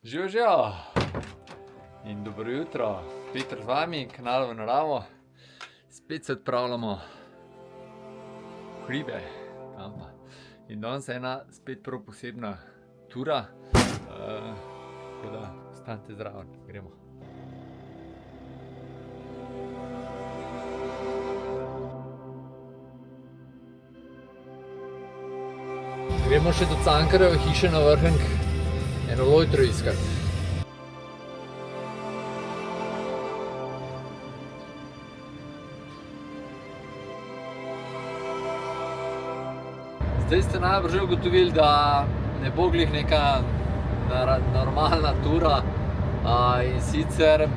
Živijo in dobro jutro, Peter z vami, kanal v naravo. Spet se odpravljamo v hribe, kampa. In danes je ena spet prav posebna tura, tako da ostanite zraven, gremo. Gremo še do Cankarjeve hiše na Vrhnk, eno lojtro iskati. Zdaj ste najbrž že ugotovili, da ne bo glih neka normalna tura, in sicer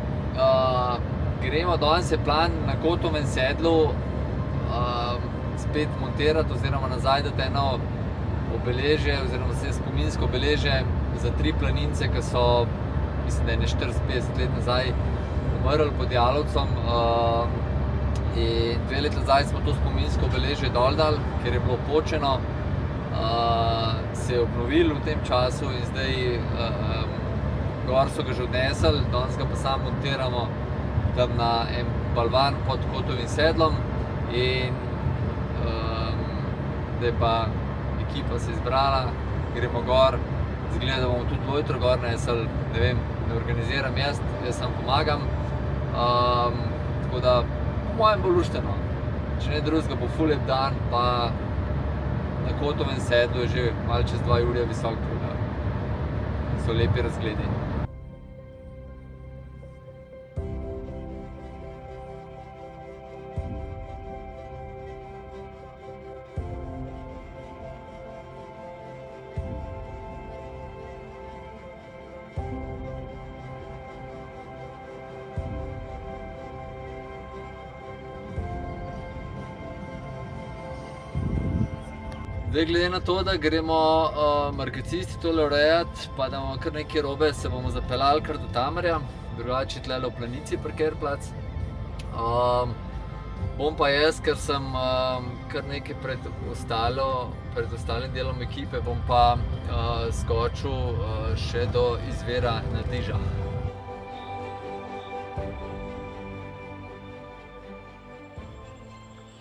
gremo, danes je plan na Kotovem sedlu spet montirati oziroma nazaj dati eno obeležje oziroma spominsko obeležje za 3 planince, ki so, mislim, da je 40-50 let nazaj umrli pod Jalovcem, in 2 leta nazaj smo to spominsko obeležje dol dali, ker je bilo počeno, se je obnovilo v tem času in zdaj gor so ga že odnesli, danes ga pa samo montiramo tam na en balvan pod Kotovim sedlom in zdaj pa ekipa se je zbrala, gremo gor, izgleda, da bomo tudi lojtro gor nesli, ne vem, ne organiziram jaz samo pomagam, tako da po mojem bo lušteno, če ne drugega bo ful lep dan, pa na Kotovem sedlu je že malo čez 2 urja visok, tako da so lepi razgledi. Zdaj, glede na to, da gremo markecisti tole urejati, pa da imamo kar nekaj robe, se bomo zapeljali kar do Tamarja, drugače tlele v Planici parkirplac. Bom pa jaz, ker sem kar nekaj pred ostalim delom ekipe, bom pa skočil še do izvira Nadiža.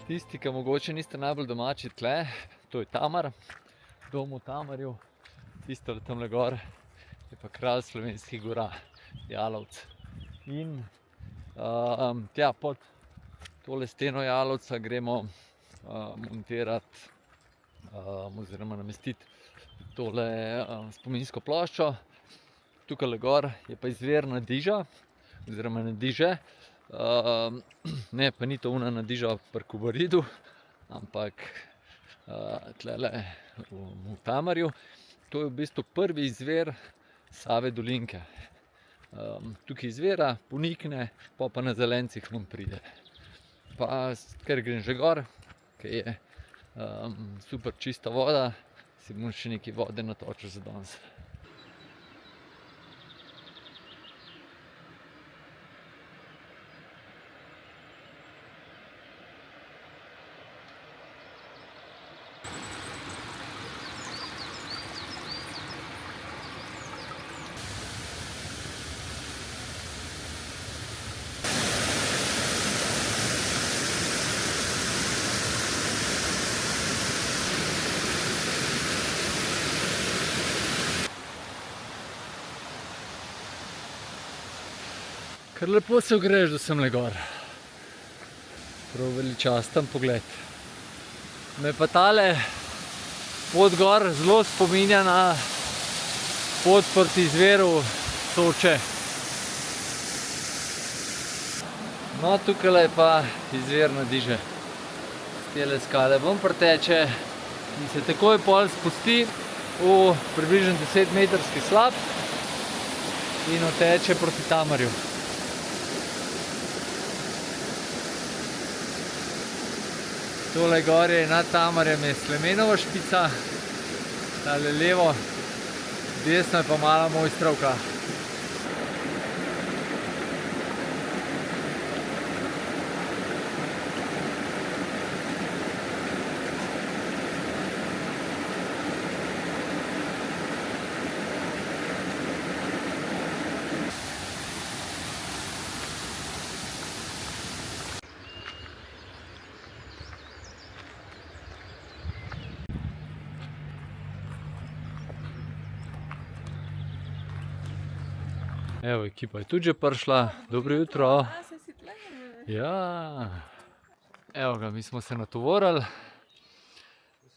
Tisti, ki mogoče niste najbolj domači tle, to je Tamar, dom v Tamarju, tisto tamle gor je pa kralj slovenskih gora, Jalovec. In tja pod tole steno Jalovca gremo montirati oziroma namestiti tole spominsko ploščo. Tukaj gor je pa izvir Nadiža oziroma Nadiže. Ne, pa ni to ona Nadiža pri Kobaridu, ampak tlele v Tamarju. To je v bistvu prvi izvir Save dolinke. Tukaj izvira, ponikne, pa na Zelencih ven pride. Pa ker grem že gor, ker je super čista voda, si bom še nekaj vode natočil za danes. Kar lepo se ogreješ, da sem le gor. Prav veličasten pogled. Me pa tale pot gor zelo spominja na pot proti izviru Soče. No, tukaj je pa izvir Nadiže. Tele skale ven preteče in se takoj pol spusti v približno 10-metrski slap in oteče proti Tamarju. Tole gor je nad Tamarjem je Slemenova špica, tale levo, desno je pa mala Mojstrovka. Evo, ekipa je tudi že prišla. Dobro jutro. Ja. Evo ga, mi smo se natovorili.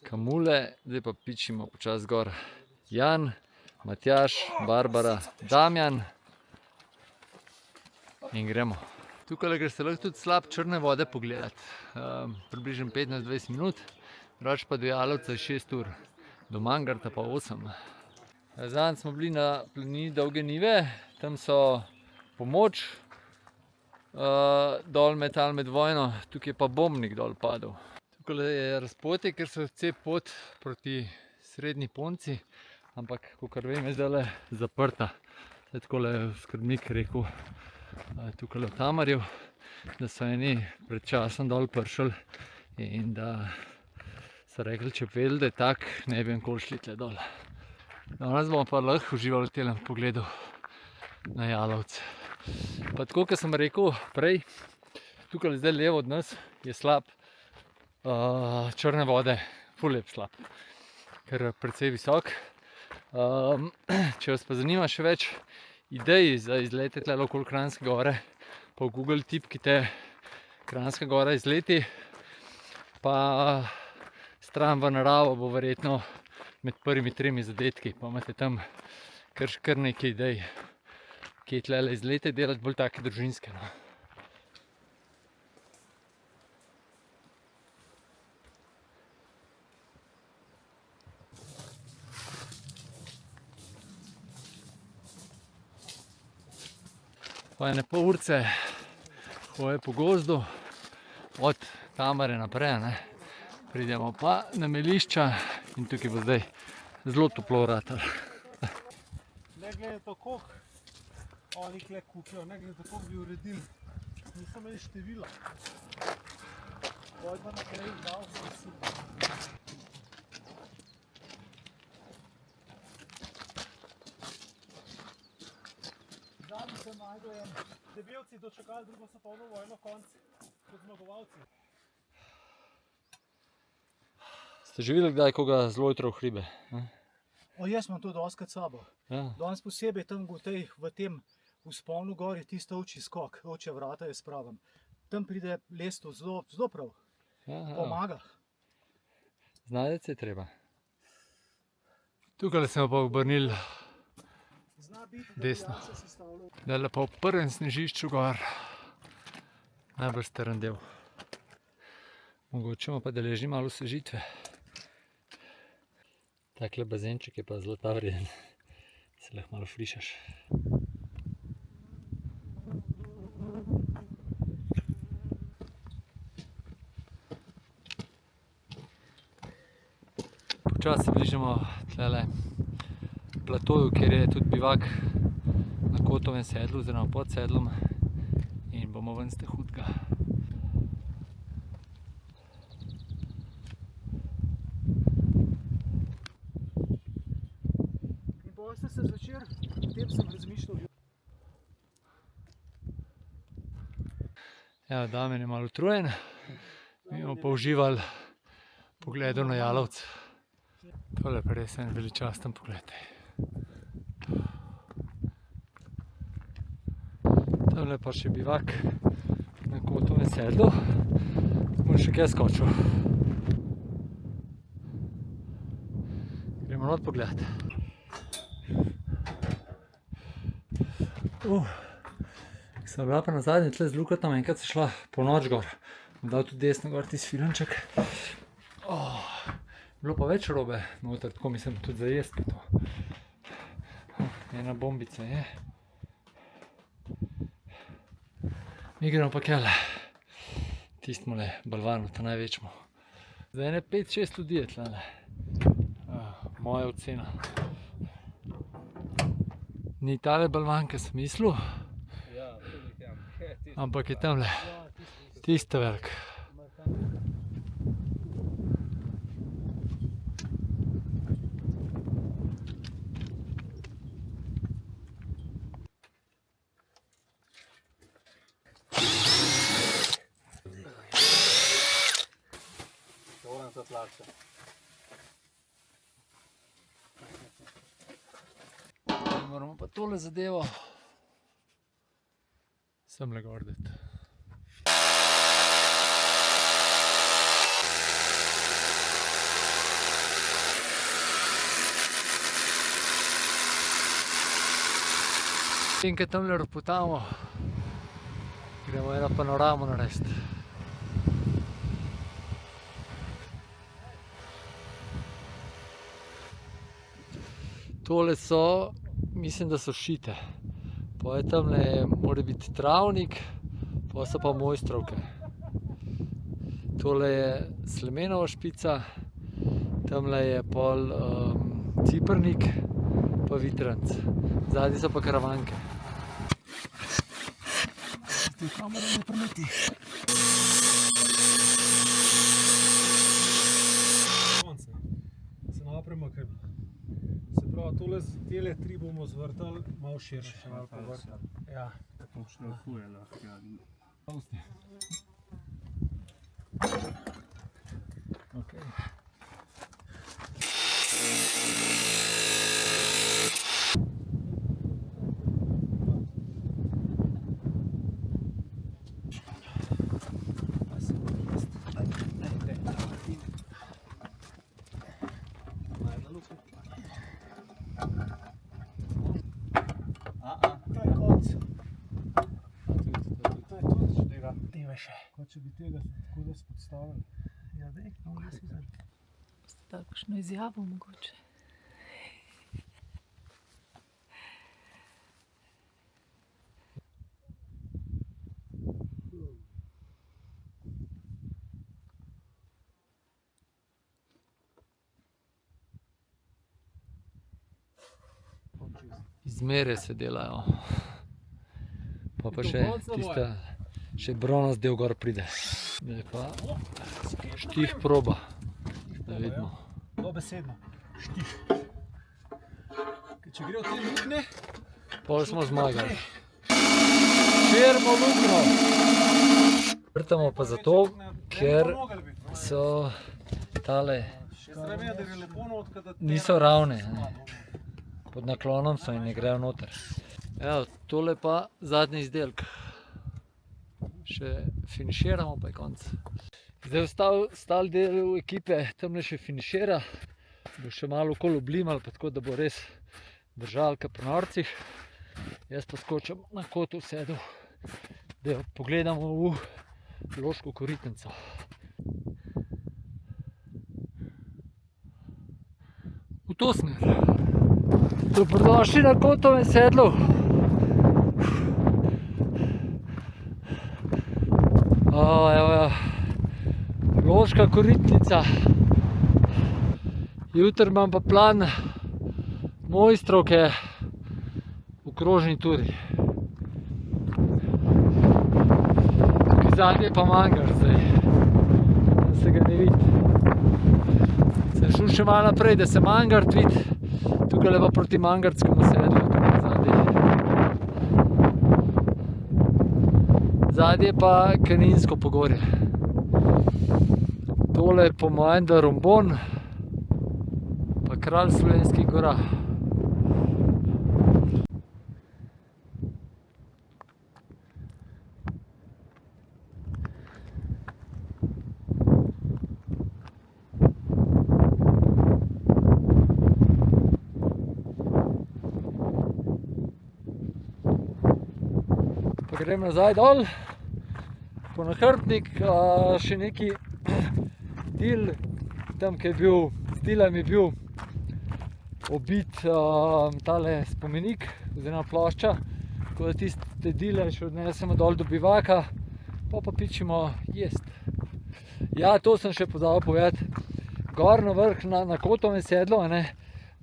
Kamule, zdaj pa pičimo počas gor. Jan, Matjaž, Barbara, Damjan. In gremo. Tukaj greste lahko tudi slab črne vode pogledati. Približno 15-20 minut. Drugače pa do Jalovca je 6 ur. Do Mangarta pa 8. Zadnjič smo bili na planini Dolge Nive. Tam so pomoč dol metali med vojno. Tukaj je pa bombnik dol padel. Tukaj je razpotje, ker so cep pot proti Srednji Ponci. Ampak, kakor vem, je zdaj zaprta. Takole je skrbnik rekel tukaj v Tamarju, da so eni pred časom dol prišli in da so rekli, če bi vedeli, da je tak, ne bi nikoli šli tle dol. Danes bomo pa lahko uživali v tem pogledu na Jalovce. Pa tako, kot sem rekel prej, tukaj zdaj levo od nas je slab črne vode, ful lep slab, ker je precej visok. Če vas pa zanima še več idej za izlete tle okoli Kranjske gore, pa v Google tipkite Kranjska gora izleti, pa stran v naravo bo verjetno med prvimi 3 zadetki, pa imate tam kar nekaj idej, ki je tle izlete delati bolj take družinske. No. Pa ene pol urce hoje po gozdu, od Tamare naprej, ne. Pridemo pa na Melišča in tukaj bo zdaj zelo toplo ratalo. Ne glede to, koliko oni kle kupijo, ne glede to, koliko bi uredili, niso imeli števila. Pojdva naprej, dal sem si. Zadnji se najdo en. Debelci dočekali drugo svetovno vojno konc kot zmagovalci. Ste že videli kdaj koga zelo jutro v hribe? Jaz imam to dostikrat s sabo. Ja. Danes posebej tam v tem vzponu gor je tisto ovčji skok, ovčja vrata je spravim. Tam pride lesto zelo prav, pomaga. Znajti se je treba. Tukaj smo pa obrnili desno. Dale pa v prvem snežišču gor, najbolj staren del. Mogoče bomo pa deležni malo osvežitve. Takle bazenček je pa zelo ta vreden, se lahko malo frišaš. Počasi se bližamo tlele platoju, kjer je tudi bivak na Kotovem sedlu oziroma pod sedlom in bomo ven z te hudega. In potem sem se zvečer, potem sem razmišljal. Ja, Damjan je malo utrujen, mi bomo pa uživali pogledu na Jalovce. Tole pa res en veličasten pogled. Tamle pa še bivak na Kotovem sedlu, bom še kaj skočil. Gremo not pogledat. Ko sem bila pa nazadnje tle z Lukatom, enkrat se šla po noč gor. Bom dal tudi desno gor tisti filmček. Bilo pa več robe noter, tako mislim tudi za jesti pa to. Ena bombica je. Mi gremo pa kjale, tistmule balvanu, ta največjemu. Zdaj ene 5-6 ljudi je tlele. Moja ocena. Ni tale balvan, ki sem mislil, ampak je tamle, tisto velik. Moramo pa tole zadevo Semle gor det. In kad tamle ropotamo, gremo eno panoramo narediti. Tole so, mislim, da so šite. Pa je tamle, mora biti travnik, pa so pa mojstrovke. Tole je slemenova špica, tamle je pol ciprnik, pa vitranc. Zadnji so pa karavanke. Tu kamera ne preleti. Se malo premaknemo. Se pravi, tele tri bomo zvrtali malo širše. Malo ja. To šrafuje lahko. Okay. Kot če bi tega tako da spodstavili. Ja, dej, no, si zdaj. Boste dali kakšno izjavo mogoče? Izmere se delajo. Pa še tista, še bronast del gor pride. Zdaj pa štih proba, da vidimo. Dobesedno, štih. Če gre v te lukne, Pol smo zmagali. Širimo lukno. Vrtamo pa zato, ker so tale niso ravne. Pod naklonom so in ne grejo noter. Evo, tole pa zadnji izdelek. Še finiširamo, pa je konc. Zdaj ostali del ekipe tamle še finišira. Bo še malo okoli oblimali, pa tako da bo res držalka pri norcih. Jaz pa skočim na kotu sedel, da pogledamo v Loško Koritnico. V to smer. Dobrodošli na Kotovem sedlu. Evo, Loška Koritnica. Jutri imam pa plan Mojstrovke v krožni turi. Tukaj zadnji je pa Mangar zdaj, da se ga ne vidi. Sem šel še malo naprej, da se Mangart vidi. Tukaj pa proti Mangartskemu sedlu, tukaj zadnji. Zadnji je pa Kaninsko pogorje. Tole je po mojem da Rombon, pa Kralj Slovenskih gora. Pa grem nazaj dol, po nahrbtnik, še neki del, tam, ki je bil, z delom je bil obit tale spomenik, oziroma plošča, tako da tiste dele še odnesemo dol do bivaka, pa pičimo jest. Ja, to sem še pozabil povedati, gor na vrh, na Kotovem sedlu,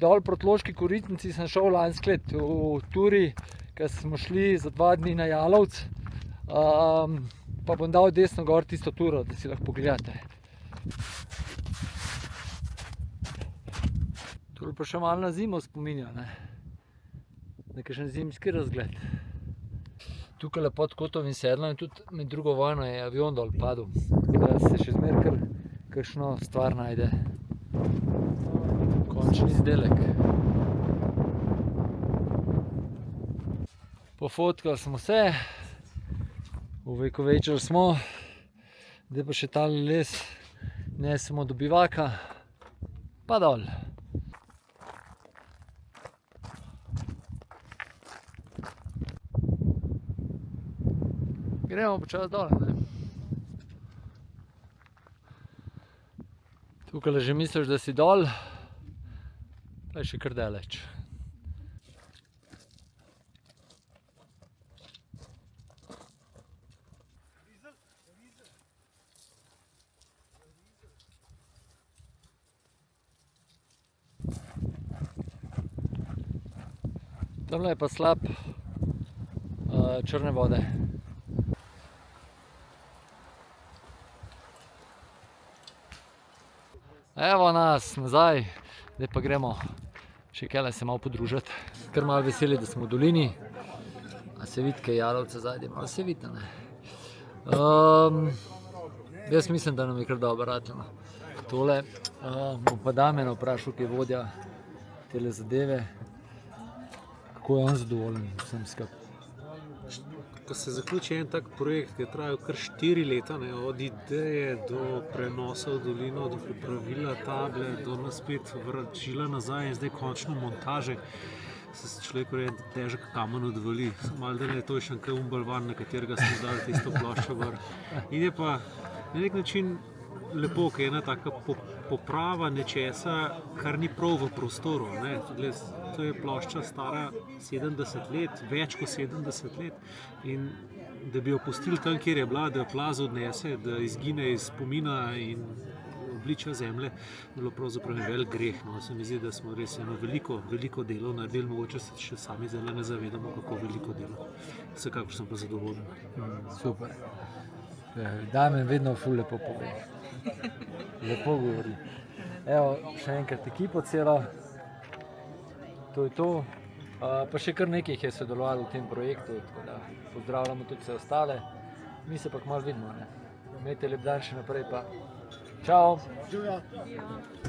dol proti Loški Koritnici sem šel lansko leto v turi, ko smo šli za 2 dni na Jalovec, pa bom dal desno gor tisto turo, da si lahko pogledate. Tole pa še malo na zimo spominja, na kakšen zimski razgled. Tukaj pod Kotovim sedlom in tudi med drugo vojno je avion dol padel, tako da se še zmeraj kar kakšno stvar najde. Končni izdelek. Pofotkali smo se, Uvekovečili smo, zdaj pa še tale les nesemo do bivaka, pa dol. Gremo počasi dol, ne? Tukaj že misliš, da si dol, pa je še kar daleč. Tamle je pa slab črne vode. Evo nas nazaj, zdaj pa gremo še kele se malo podružiti. Kar malo veseli, da smo v dolini. A se vidi kaj jalovce zadnje, malo se vidi, ne? Jaz mislim, da nam je kar dobro ratljeno. Tole bom pa Damjana vprašal, ki je vodja tele zadeve, kako je on zadovoljen vsem skupaj. Ko se zaključi en tak projekt, ki je trajal kar 4 leta, ne, od ideje do prenosa v dolino, do popravila table, do nas spet vračila nazaj in zdaj končno montaže, se človeku reče, težek kamen odvali. Malo da ne, to je še nekaj balvan, na katerega smo dali tisto ploščo gor. In je pa na nek način lepo, ker je ena taka poprava nečesa, kar ni prav v prostoru. Ne. To je plošča stara 70 let, več kot 70 let. In da bi jo pustili tam, kjer je bila, da jo plaz odnese, da izgine iz spomina in obličja zemlje, je bilo pravzaprav en velik greh. No. Se mi zdi, da smo res eno veliko delo naredili, mogoče se še sami zdaj ne zavedamo, kako veliko delo. Vsekakor sem pa zadovoljen. Super. Damjan vedno ful lepo pove. Lepo govori. Evo, še enkrat ekipo celo. To je to. Pa še kar nekaj je sodelovalo v tem projektu, tako da pozdravljamo tudi vse ostale. Mi se pa kmalu vidimo, ne? Imejte lep dan še naprej pa. Čau!